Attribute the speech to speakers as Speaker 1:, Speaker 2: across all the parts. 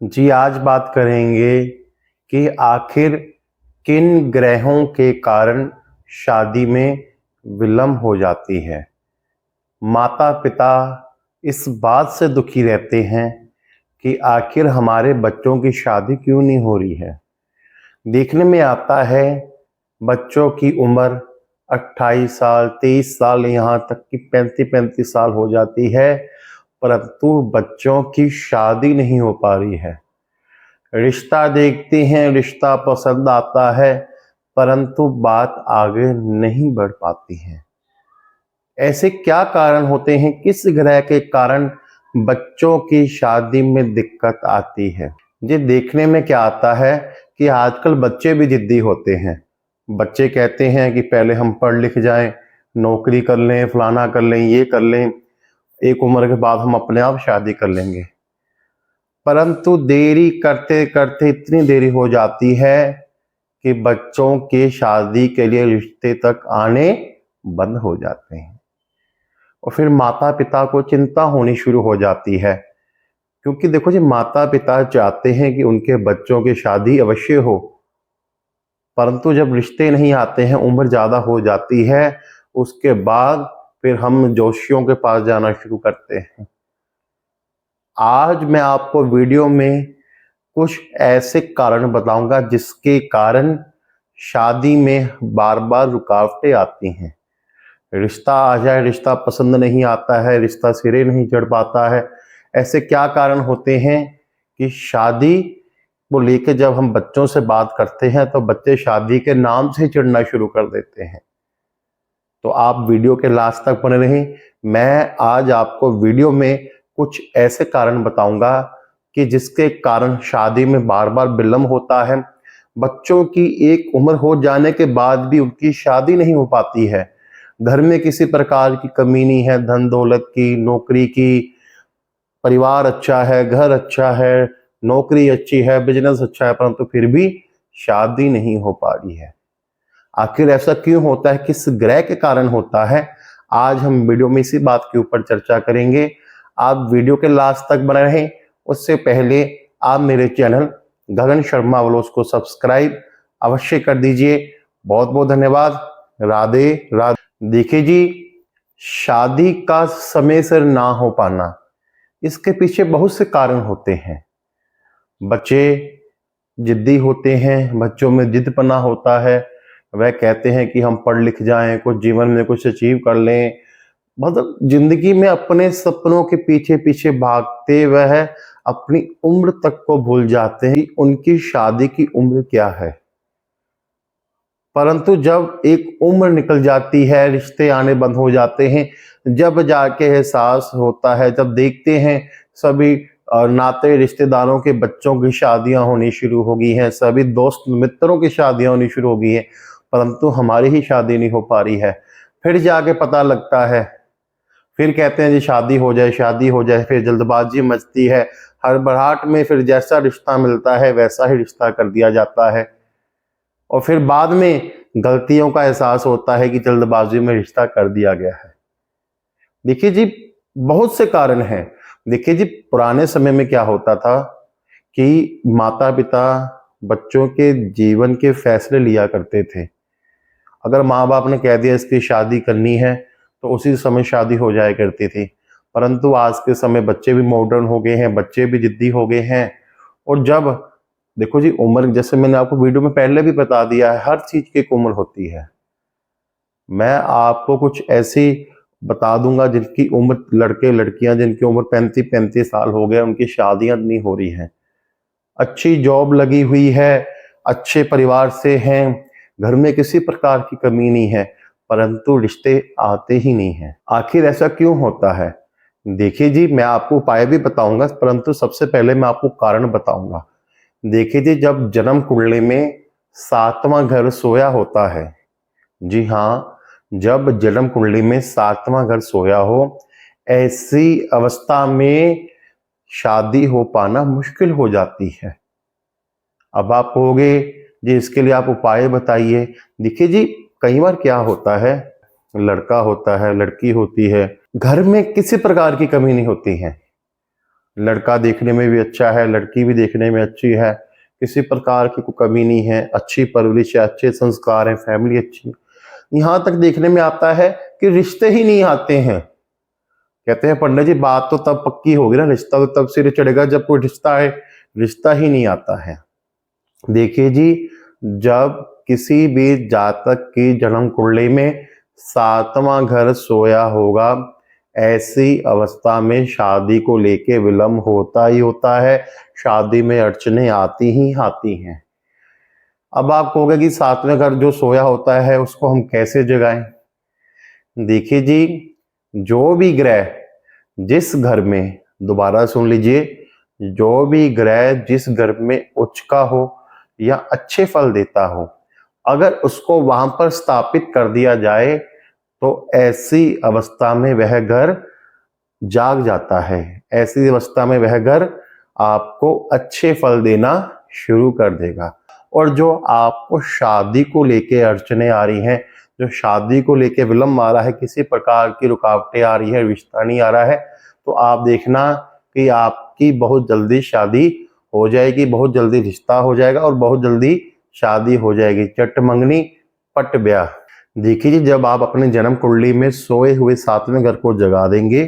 Speaker 1: जी, आज बात करेंगे कि आखिर किन ग्रहों के कारण शादी में विलंब हो जाती है। माता-पिता इस बात से दुखी रहते हैं कि आखिर हमारे बच्चों की शादी क्यों नहीं हो रही है। देखने में आता है बच्चों की उम्र 28 साल, 23 साल, यहाँ तक कि 35-35 साल हो जाती है, परंतु बच्चों की शादी नहीं हो पा रही है। रिश्ता देखते हैं, रिश्ता पसंद आता है, परंतु बात आगे नहीं बढ़ पाती है। ऐसे क्या कारण होते हैं, किस ग्रह के कारण बच्चों की शादी में दिक्कत आती है? ये देखने में क्या आता है कि आजकल बच्चे भी जिद्दी होते हैं। बच्चे कहते हैं कि पहले हम पढ़ लिख जाएं, नौकरी कर लें, फलाना कर लें, ये कर लें, एक उम्र के बाद हम अपने आप शादी कर लेंगे। परंतु देरी करते करते इतनी देरी हो जाती है कि बच्चों के शादी के लिए रिश्ते तक आने बंद हो जाते हैं और फिर माता पिता को चिंता होनी शुरू हो जाती है। क्योंकि देखो जी, माता पिता चाहते हैं कि उनके बच्चों की शादी अवश्य हो, परंतु जब रिश्ते नहीं आते हैं, उम्र ज़्यादा हो जाती है, उसके बाद फिर हम जोशियों के पास जाना शुरू करते हैं। आज मैं आपको वीडियो में कुछ ऐसे कारण बताऊंगा जिसके कारण शादी में बार बार रुकावटें आती हैं। रिश्ता आ जाए, रिश्ता पसंद नहीं आता है, रिश्ता सिरे नहीं चढ़ पाता है। ऐसे क्या कारण होते हैं कि शादी को लेके जब हम बच्चों से बात करते हैं तो बच्चे शादी के नाम से चिढ़ना शुरू कर देते हैं। तो आप वीडियो के लास्ट तक बने रहें। मैं आज आपको वीडियो में कुछ ऐसे कारण बताऊंगा कि जिसके कारण शादी में बार बार विलंब होता है। बच्चों की एक उम्र हो जाने के बाद भी उनकी शादी नहीं हो पाती है। घर में किसी प्रकार की कमी नहीं है, धन दौलत की, नौकरी की, परिवार अच्छा है, घर अच्छा है, नौकरी अच्छी है, बिजनेस अच्छा है, परंतु फिर भी शादी नहीं हो पा रही है। आखिर ऐसा क्यों होता है, किस ग्रह के कारण होता है, आज हम वीडियो में इसी बात के ऊपर चर्चा करेंगे। आप वीडियो के लास्ट तक बने रहें। उससे पहले आप मेरे चैनल गगन शर्मा व्लॉग्स को सब्सक्राइब अवश्य कर दीजिए। बहुत बहुत धन्यवाद। राधे राधे। देखिए जी, शादी का समय से ना हो पाना, इसके पीछे बहुत से कारण होते हैं। बच्चे जिद्दी होते हैं, बच्चों में जिद्दपना होता है। वह कहते हैं कि हम पढ़ लिख जाएं, कुछ जीवन में कुछ अचीव कर लें, मतलब जिंदगी में अपने सपनों के पीछे पीछे भागते वह अपनी उम्र तक को भूल जाते हैं कि उनकी शादी की उम्र क्या है। परंतु जब एक उम्र निकल जाती है, रिश्ते आने बंद हो जाते हैं, जब जाके एहसास होता है, जब देखते हैं सभी नाते रिश्तेदारों के बच्चों की शादियां होनी शुरू हो गई हैं, सभी दोस्त मित्रों की शादियां होनी शुरू हो गई हैं, परंतु हमारी ही शादी नहीं हो पा रही है। फिर जाके पता लगता है, फिर कहते हैं जी शादी हो जाए, शादी हो जाए, फिर जल्दबाजी मचती है। हड़बड़ाहट में फिर जैसा रिश्ता मिलता है वैसा ही रिश्ता कर दिया जाता है और फिर बाद में गलतियों का एहसास होता है कि जल्दबाजी में रिश्ता कर दिया गया है। देखिए जी, बहुत से कारण हैं। देखिए जी, पुराने समय में क्या होता था कि माता पिता बच्चों के जीवन के फैसले लिया करते थे। अगर माँ बाप ने कह दिया इसकी शादी करनी है तो उसी समय शादी हो जाया करती थी। परंतु आज के समय बच्चे भी मॉडर्न हो गए हैं, बच्चे भी जिद्दी हो गए हैं। और जब देखो जी, उम्र जैसे मैंने आपको वीडियो में पहले भी बता दिया है, हर चीज की एक उम्र होती है। मैं आपको कुछ ऐसी बता दूंगा जिनकी उम्र, लड़के लड़कियां जिनकी उम्र 35-35 साल हो गए, उनकी शादियां नहीं हो रही हैं। अच्छी जॉब लगी हुई है, अच्छे परिवार से हैं, घर में किसी प्रकार की कमी नहीं है, परंतु रिश्ते आते ही नहीं हैं। आखिर ऐसा क्यों होता है? देखिए जी, मैं आपको उपाय भी बताऊंगा, परंतु सबसे पहले मैं आपको कारण बताऊंगा। देखिए जी, जब जन्म कुंडली में 7वां घर सोया होता है, जी हाँ, जब जन्म कुंडली में 7वां घर सोया हो, ऐसी अवस्था में शादी हो पाना मुश्किल हो जाती है। अब आप कहोगे जी इसके लिए आप उपाय बताइए। देखिए जी, कई बार क्या होता है, लड़का होता है, लड़की होती है, घर में किसी प्रकार की कमी नहीं होती है, लड़का देखने में भी अच्छा है, लड़की भी देखने में अच्छी है, किसी प्रकार की कोई कमी नहीं है, अच्छी परवरिश है, अच्छे संस्कार हैं, फैमिली अच्छी है। यहाँ तक देखने में आता है कि रिश्ते ही नहीं आते हैं। कहते हैं पंडित जी बात तो तब पक्की होगी ना, रिश्ता तो तब सिरे चढ़ेगा जब कोई रिश्ता है, रिश्ता ही नहीं आता है। देखिए जी, जब किसी भी जातक की जन्म कुंडली में 7वां घर सोया होगा, ऐसी अवस्था में शादी को लेके विलंब होता ही होता है, शादी में अड़चने आती ही आती हैं। अब आप कहोगे कि 7वें घर जो सोया होता है उसको हम कैसे जगाएं? देखिए जी, जो भी ग्रह जिस घर में, दोबारा सुन लीजिए, जो भी ग्रह जिस घर में उच्च का हो या अच्छे फल देता हो, अगर उसको वहां पर स्थापित कर दिया जाए तो ऐसी अवस्था में वह घर जाग जाता है, ऐसी अवस्था में वह घर आपको अच्छे फल देना शुरू कर देगा। और जो आपको शादी को लेके अड़चने आ रही हैं, जो शादी को लेके विलंब आ रहा है, किसी प्रकार की रुकावटें आ रही है, रिश्ता नहीं आ रहा है, तो आप देखना कि आपकी बहुत जल्दी शादी हो जाएगी, बहुत जल्दी रिश्ता हो जाएगा और बहुत जल्दी शादी हो जाएगी। चट मंगनी पट ब्याह। देखिए जी, जब आप अपने जन्म कुंडली में सोए हुए 7वें घर को जगा देंगे,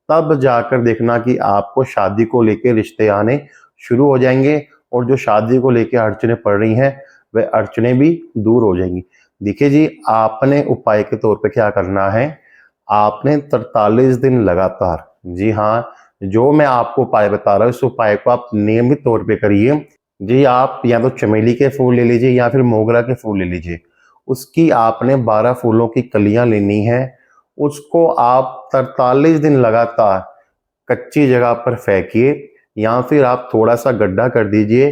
Speaker 1: तब जाकर देखना कि आपको शादी को लेके रिश्ते आने शुरू हो जाएंगे और जो शादी को लेके अड़चने पड़ रही हैं वह अड़चने भी दूर हो जाएंगी। देखिए जी, आपने उपाय के तौर पे क्या करना है, आपने 43 दिन लगातार, जी हाँ, जो मैं आपको उपाय बता रहा हूँ इस उपाय को आप नियमित तौर पे करिए जी। आप या तो चमेली के फूल ले लीजिए या फिर मोगरा के फूल ले लीजिए, उसकी आपने 12 फूलों की कलियां लेनी है, उसको आप 43 दिन लगातार कच्ची जगह पर फेंकिए या फिर आप थोड़ा सा गड्ढा कर दीजिए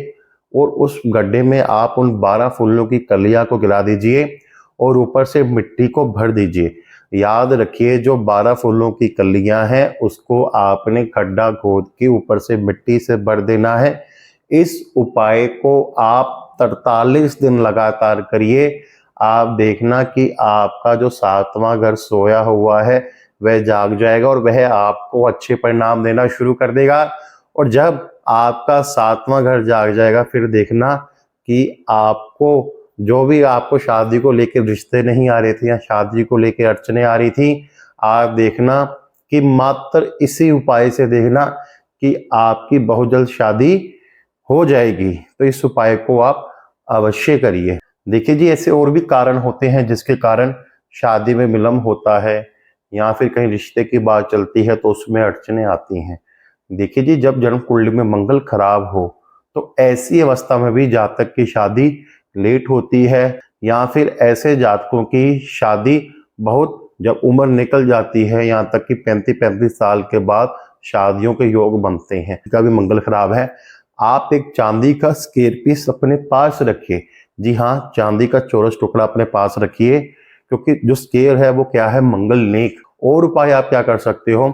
Speaker 1: और उस गड्ढे में आप उन 12 फूलों की कलियां को गिरा दीजिए और ऊपर से मिट्टी को भर दीजिए। याद रखिए, जो 12 फूलों की कलियां हैं उसको आपने खड्डा खोद के ऊपर से मिट्टी से भर देना है। इस उपाय को आप 43 दिन लगातार करिए। आप देखना कि आपका जो 7वां घर सोया हुआ है वह जाग जाएगा और वह आपको अच्छे परिणाम देना शुरू कर देगा। और जब आपका 7वां घर जाग जाएगा, फिर देखना कि आपको जो भी आपको शादी को लेकर रिश्ते नहीं आ रहे थे या शादी को लेकर अड़चने आ रही थी, आप देखना कि मात्र इसी उपाय से देखना कि आपकी बहुत जल्द शादी हो जाएगी। तो इस उपाय को आप अवश्य करिए। देखिए जी, ऐसे और भी कारण होते हैं जिसके कारण शादी में विलंब होता है या फिर कहीं रिश्ते की बात चलती है तो उसमें अड़चने आती हैं। देखिए जी, जब जन्म कुंडली में मंगल खराब हो तो ऐसी अवस्था में भी जातक की शादी लेट होती है या फिर ऐसे जातकों की शादी बहुत जब उम्र निकल जाती है, यहाँ तक कि 35-35 साल के बाद शादियों के योग बनते हैं। इसका भी मंगल खराब है। आप एक चांदी का स्क्वायर पीस अपने पास रखिए, जी हाँ, चांदी का चौरस टुकड़ा अपने पास रखिए, क्योंकि जो स्क्वायर है वो क्या है, मंगल नेक। और उपाय आप क्या कर सकते हो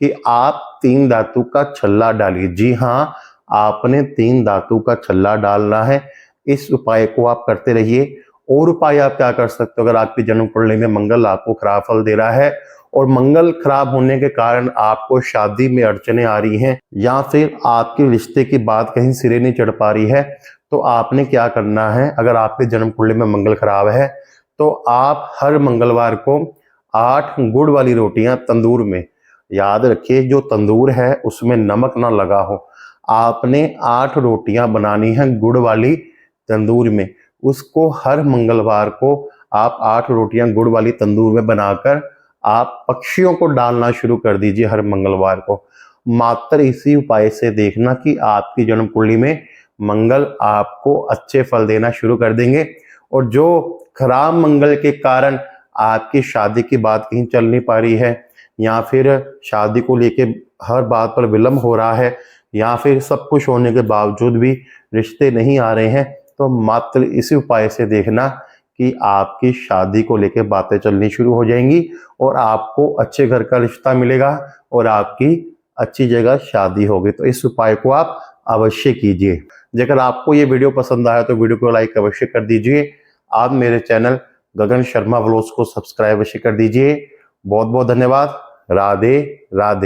Speaker 1: कि आप 3 धातु का छल्ला डालिए, जी हाँ, आपने 3 धातु का छल्ला डालना है। इस उपाय को आप करते रहिए। और उपाय आप क्या कर सकते हो, अगर आपकी जन्म कुंडली में मंगल आपको खराब फल दे रहा है और मंगल खराब होने के कारण आपको शादी में अड़चने आ रही हैं या फिर आपके रिश्ते की बात कहीं सिरे नहीं चढ़ पा रही है, तो आपने क्या करना है, अगर आपके जन्म कुंडली में मंगल खराब है तो आप हर मंगलवार को 8 गुड़ वाली रोटियां तंदूर में, याद रखिए जो तंदूर है उसमें नमक ना लगा हो, आपने 8 रोटियां बनानी है गुड़ वाली तंदूर में। उसको हर मंगलवार को आप 8 रोटियां गुड़ वाली तंदूर में बनाकर आप पक्षियों को डालना शुरू कर दीजिए हर मंगलवार को। मात्र इसी उपाय से देखना कि आपकी जन्म कुंडली में मंगल आपको अच्छे फल देना शुरू कर देंगे। और जो खराब मंगल के कारण आपकी शादी की बात कहीं चल नहीं पा रही है या फिर शादी को लेके हर बात पर विलंब हो रहा है या फिर सब कुछ होने के बावजूद भी रिश्ते नहीं आ रहे हैं, तो मात्र इसी उपाय से देखना कि आपकी शादी को लेके बातें चलनी शुरू हो जाएंगी और आपको अच्छे घर का रिश्ता मिलेगा और आपकी अच्छी जगह शादी होगी। तो इस उपाय को आप अवश्य कीजिए। अगर आपको ये वीडियो पसंद आया तो वीडियो को लाइक अवश्य कर दीजिए। आप मेरे चैनल गगन शर्मा व्लॉग्स को सब्सक्राइब अवश्य कर दीजिए। बहुत बहुत धन्यवाद। राधे राधे।